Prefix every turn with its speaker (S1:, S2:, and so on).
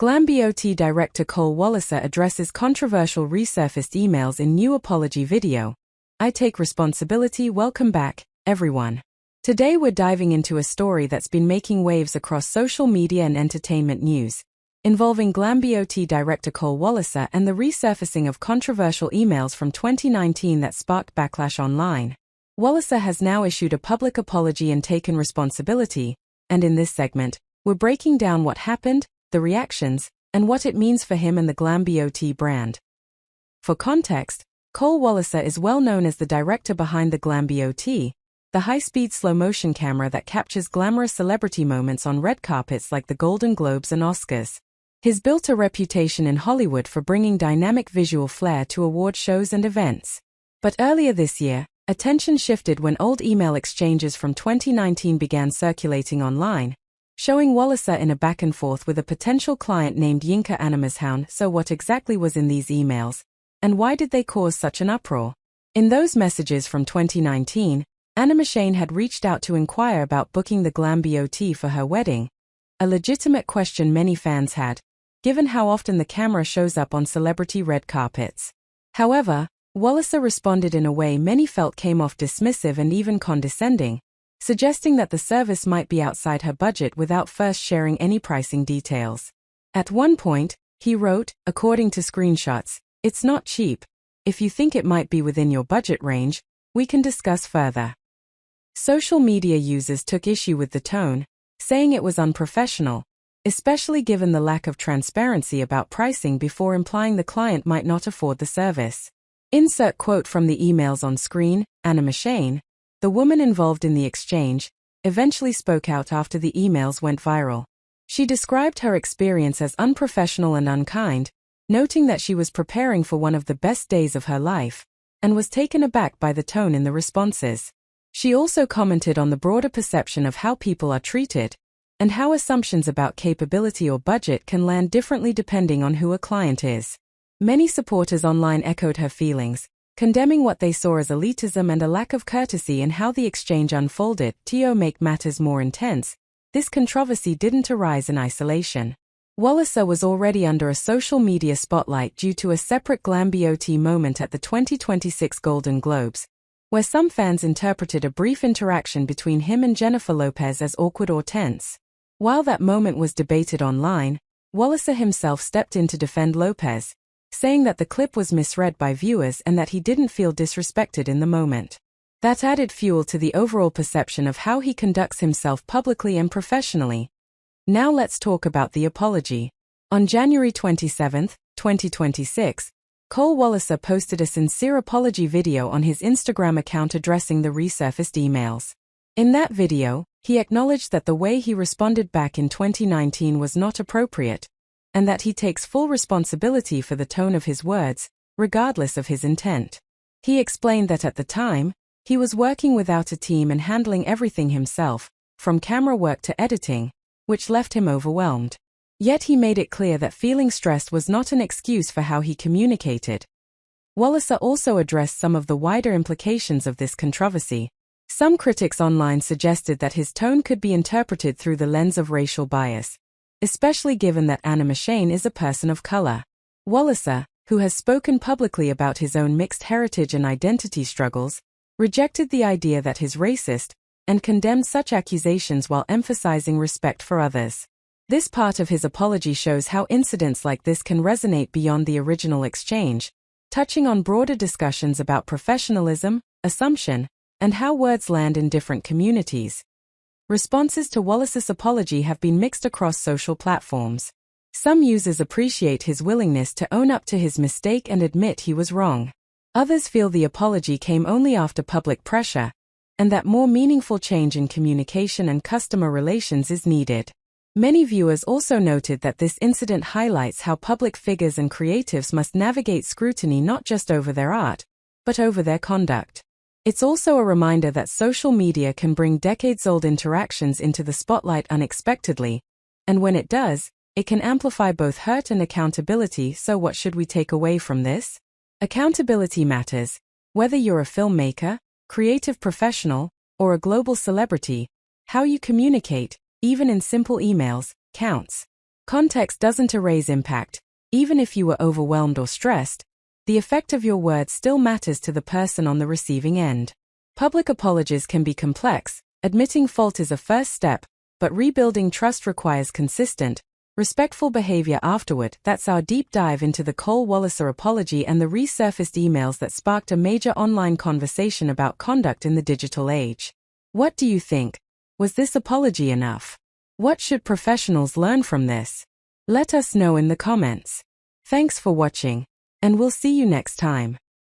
S1: GlamBOT director Cole Walliser addresses controversial resurfaced emails in new apology video. I take responsibility. Welcome back, everyone. Today we're diving into a story that's been making waves across social media and entertainment news, involving GlamBOT director Cole Walliser and the resurfacing of controversial emails from 2019 that sparked backlash online. Walliser has now issued a public apology and taken responsibility, and in this segment, we're breaking down what happened, the reactions, and what it means for him and the GlamBOT brand. For context, Cole Walliser is well known as the director behind the GlamBOT, the high-speed slow-motion camera that captures glamorous celebrity moments on red carpets like the Golden Globes and Oscars. He's built a reputation in Hollywood for bringing dynamic visual flair to award shows and events. But earlier this year, attention shifted when old email exchanges from 2019 began circulating online, showing Walliser in a back-and-forth with a potential client named Yinka Animashown. So what exactly was in these emails, and why did they cause such an uproar? In those messages from 2019, Animashown had reached out to inquire about booking the GlamBOT for her wedding, a legitimate question many fans had, given how often the camera shows up on celebrity red carpets. However, Walliser responded in a way many felt came off dismissive and even condescending, suggesting that the service might be outside her budget without first sharing any pricing details. At one point, he wrote, according to screenshots, "It's not cheap. If you think it might be within your budget range, we can discuss further." Social media users took issue with the tone, saying it was unprofessional, especially given the lack of transparency about pricing before implying the client might not afford the service. Insert quote from the emails on screen. Animashown, the woman involved in the exchange, eventually spoke out after the emails went viral. She described her experience as unprofessional and unkind, noting that she was preparing for one of the best days of her life, and was taken aback by the tone in the responses. She also commented on the broader perception of how people are treated, and how assumptions about capability or budget can land differently depending on who a client is. Many supporters online echoed her feelings, condemning what they saw as elitism and a lack of courtesy in how the exchange unfolded. To make matters more intense, this controversy didn't arise in isolation. Walliser was already under a social media spotlight due to a separate GlamBOT moment at the 2026 Golden Globes, where some fans interpreted a brief interaction between him and Jennifer Lopez as awkward or tense. While that moment was debated online, Walliser himself stepped in to defend Lopez, saying that the clip was misread by viewers and that he didn't feel disrespected in the moment. That added fuel to the overall perception of how he conducts himself publicly and professionally. Now let's talk about the apology. On January 27, 2026, Cole Walliser posted a sincere apology video on his Instagram account addressing the resurfaced emails. In that video, he acknowledged that the way he responded back in 2019 was not appropriate, and that he takes full responsibility for the tone of his words, regardless of his intent. He explained that at the time, he was working without a team and handling everything himself, from camera work to editing, which left him overwhelmed. Yet he made it clear that feeling stressed was not an excuse for how he communicated. Walliser also addressed some of the wider implications of this controversy. Some critics online suggested that his tone could be interpreted through the lens of racial bias, especially given that Animashown is a person of color. Walliser, who has spoken publicly about his own mixed heritage and identity struggles, rejected the idea that he's racist, and condemned such accusations while emphasizing respect for others. This part of his apology shows how incidents like this can resonate beyond the original exchange, touching on broader discussions about professionalism, assumption, and how words land in different communities. Responses to Walliser's apology have been mixed across social platforms. Some users appreciate his willingness to own up to his mistake and admit he was wrong. Others feel the apology came only after public pressure, and that more meaningful change in communication and customer relations is needed. Many viewers also noted that this incident highlights how public figures and creatives must navigate scrutiny not just over their art, but over their conduct. It's also a reminder that social media can bring decades-old interactions into the spotlight unexpectedly, and when it does, it can amplify both hurt and accountability. So what should we take away from this? Accountability matters. Whether you're a filmmaker, creative professional, or a global celebrity, how you communicate, even in simple emails, counts. Context doesn't erase impact. Even if you were overwhelmed or stressed, the effect of your words still matters to the person on the receiving end. Public apologies can be complex. Admitting fault is a first step, but rebuilding trust requires consistent, respectful behavior afterward. That's our deep dive into the Cole Walliser apology and the resurfaced emails that sparked a major online conversation about conduct in the digital age. What do you think? Was this apology enough? What should professionals learn from this? Let us know in the comments. Thanks for watching, and we'll see you next time.